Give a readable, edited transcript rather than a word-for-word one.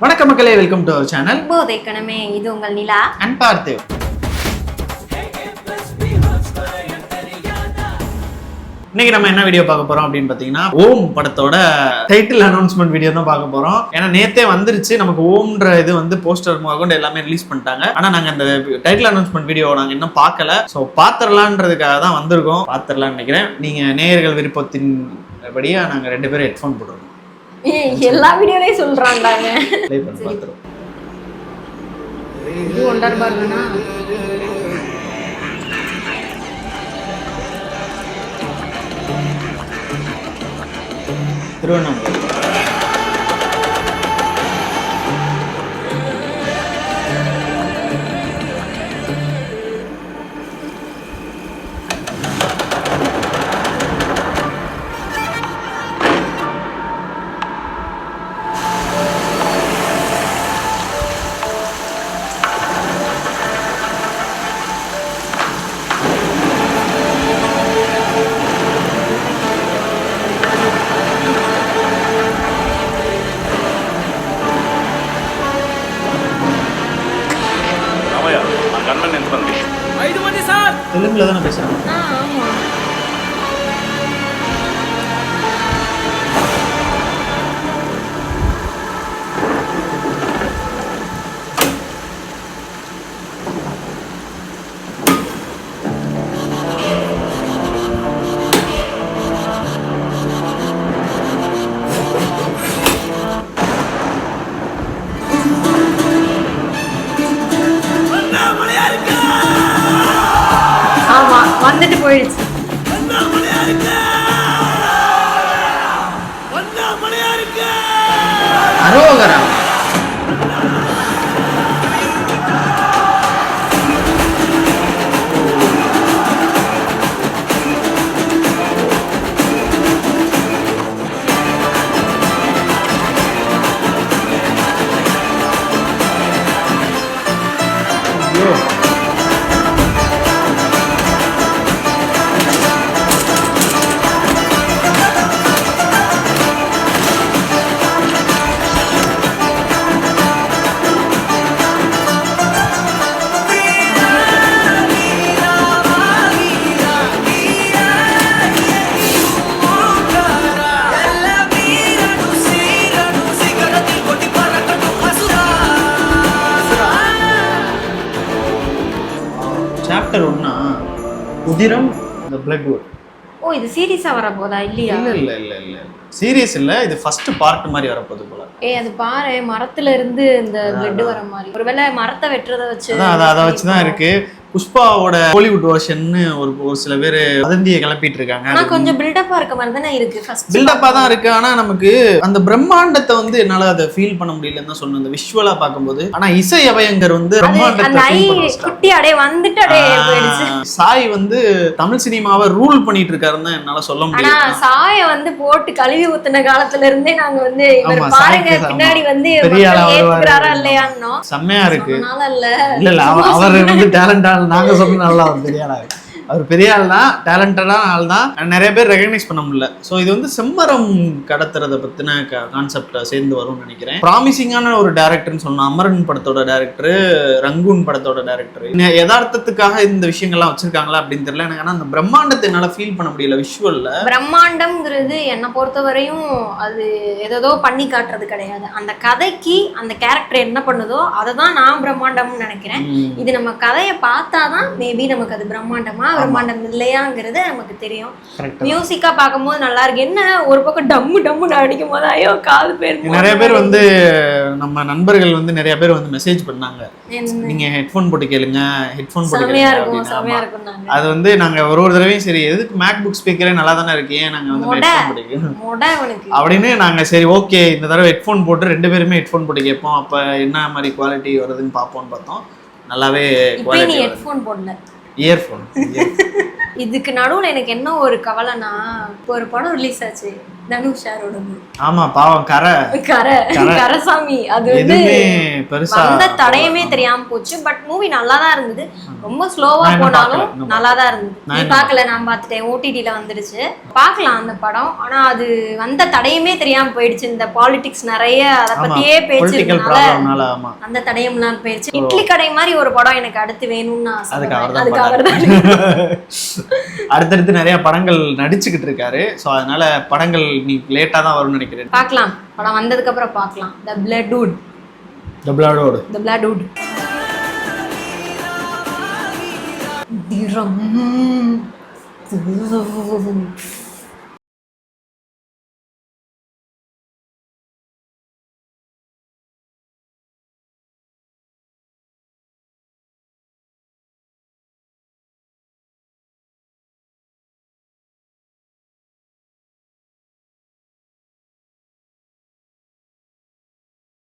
வணக்கம் மக்களே, welcome to our channel போதைக்கணமே. இது உங்கள் நிலா அண்ட் பார்த்தேவ். இன்னைக்கு நம்ம என்ன வீடியோ பார்க்க போறோம் அப்படின்னு பாத்தீங்கன்னா, ஓம் படத்தோட டைட்டில் அனௌன்ஸ்மெண்ட் வீடியோ தான் பார்க்க போறோம். ஏன்னா நேத்தே வந்துருச்சு, நமக்கு ஓம்ன்ற இது வந்து போஸ்டர் முதற்கொண்டு எல்லாமே ரிலீஸ் பண்ணிட்டாங்க. ஆனா நாங்க அந்த டைட்டில் அனௌன்ஸ்மெண்ட் வீடியோ நாங்க இன்னும் பார்க்கல. ஸோ பாத்திரலான்றதுக்காக தான் வந்திருக்கோம். பாத்திரலான்னு நினைக்கிறேன். நீங்க நேயர்கள் விருப்பத்தின் படியா நாங்க 2 பேரும் ஹெட்ஃபோன் போட்டுருக்கோம். எல்லா வீடியோலயும் சொல்றாங்க. ப்ளே பண்ணி பாத்துறோம். இது ஒண்டர் பார்னா திருவண்ணாமலை. தெலுங்குல தானே பேசுறாங்க. வந்துட்டு போயிடுச்சு. அரோகரா. சாப்டர் 1 உதிரம் the blood wood. ஓ, இது சீரியஸா வர போதா? இல்லையா? இல்ல சீரியஸ் இல்ல, இது ஃபர்ஸ்ட் பார்ட் மாதிரி வர போகுது போல. அது பாரு, மரத்துல இருந்து இந்த பிளட் வர மாதிரி. ஒருவேளை மரத்தை வெட்டுறத வச்சு அதை வச்சுதான் இருக்கு. புஷ்பாவோட ஹாலிவுட் வெர்ஷன் ஒரு சில பேர் வதந்தியை கிளப்பிட்டு இருக்காங்க. ஆனா கொஞ்சம் பில்டப்பா இருக்க மாதிரி தானே இருக்கு. ஃபர்ஸ்ட் பில்டப்பா தான் இருக்கு. ஆனா நமக்கு அந்த பிரம்மாண்டத்தை வந்து என்னால அதை ஃபீல் பண்ண முடியலன்னு தான் சொன்னேன், அந்த விஷுவலா பார்க்கும்போது. ஆனா இசை அபயங்கர் வந்து பிரம்மாண்டத்தை குட்டி அடே வந்துட்டு அடே போயிடுச்சு. சாய் வந்து தமிழ் சினிமாவை ரூல் பண்ணிட்டு இருக்காருன்னு என்னால சொல்ல முடியும். ஆனா சாய வந்து போட்டு கழுவி ஊத்துன காலத்துல இருந்தே நாங்க வந்து இவர் பாருங்க பின்னாடி வந்து ஏத்துக்கிறாரா இல்லையான்னோ. செம்மையா இருக்கு. இல்ல அவர் வந்து டேலண்டா, நாங்க சொன்ன நல்லா அவர் பெரிய ஆளா இருக்கு. அவர் பெரிய ஆள் தான், டேலண்டடான ஆள் தான். நிறைய பேர் ரெகக்னைஸ் பண்ண முடியல. ஸோ இது வந்து செம்மரம் கடத்துறதை பத்தின கான்செப்டை சேர்ந்து வரும்னு நினைக்கிறேன். ப்ராமிசிங்கான ஒரு டேரக்டர்னு சொன்னா அமரன் படத்தோட டேரக்டர், ரங்கூன் படத்தோட டேரக்டர். யதார்த்தத்துக்காக இந்த விஷயங்கள்லாம் வச்சிருக்காங்களா அப்படின்னு தெரியல எனக்கு. ஆனா அந்த பிரம்மாண்டத்தை என்னால ஃபீல் பண்ண முடியல விஷுவல்ல. பிரம்மாண்டம்ங்கிறது என்னை பொறுத்தவரையும் அது ஏதோ பண்ணி காட்டுறது கிடையாது. அந்த கதைக்கு அந்த கேரக்டர் என்ன பண்ணுதோ அதை தான் நான் பிரம்மாண்டம்னு நினைக்கிறேன். இது நம்ம கதையை பார்த்தாதான் மேபி நமக்கு அது பிரம்மாண்டமா பிரம்மாண்டம் இல்லையாங்கிறது நமக்கு தெரியும். மியூசிக்கா பார்க்கும்போது நல்லா இருக்கு. என்ன ஒரு பக்கம் டம்மு டம்முன்னு அடிக்கும் போது ஐயோ காது பேர். நிறைய பேர் வந்து நம்ம நண்பர்கள் வந்து நிறைய பேர் வந்து மெசேஜ் பண்ணாங்க, நீங்க ஹெட்ஃபோன் போட்டு கேளுங்க, ஹெட்ஃபோன் போட்டு கேளுங்க. அது வந்து நாங்க ஒரு தடவையும் சரி எதுக்கு மேக் புக் ஸ்பீக்கரே நல்லா தானே இருக்கு, ஏன் நாங்க வந்து ஹெட்ஃபோன் போட்டு அப்படின்னு நாங்க சரி ஓகே இந்த தடவை ஹெட்ஃபோன் போட்டு 2 பேருமே ஹெட்ஃபோன் போட்டு கேட்போம், அப்ப என்ன மாதிரி குவாலிட்டி வருதுன்னு பார்ப்போம்னு பார்த்தோம். நல்லாவே குவாலிட்டி. ஹெட்ஃபோன் போடல, இயர்ஃபோன். இதுக்கு நடுவுல எனக்கு என்ன ஒரு கவலைனா, இப்போ ஒரு படம் ரிலீஸ் ஆச்சு தனுஷாரோடது. ஆமா பாவம் கரசாமி அது வந்து பெருசா அந்த தடையமே தெரியாம போச்சு. பட் மூவி நல்லா தான் இருந்தது, ரொம்ப ஸ்லோவா போனாலும் நல்லா தான் இருந்தது. நீ பார்க்கல, நான் பார்த்துட்டேன், ஓடிடில வந்துடுச்சு, பார்க்கலாம் அந்த படம். ஆனா அது வந்த தடையமே தெரியாம போயிடுச்சு. இந்த பாலிடிக்ஸ் நிறைய அதை பத்தியே பேசிருக்கனால அந்த தடயம்லாம் போயிடுச்சு. இட்லி கடை மாதிரி ஒரு படம் எனக்கு அடுத்து வேணும்னு அதுக்காக அடுத்தடுத்து நிறைய படங்கள் நடிச்சுக்கிட்டு இருக்காரு. ஸோ அதனால படங்கள் நீ லேட்டா தான் வரும்னு நினைக்கிறேன். பார்க்கலாம், படம் வந்ததுக்கு அப்புறம் பார்க்கலாம். தி பிளட்வுட். திரம்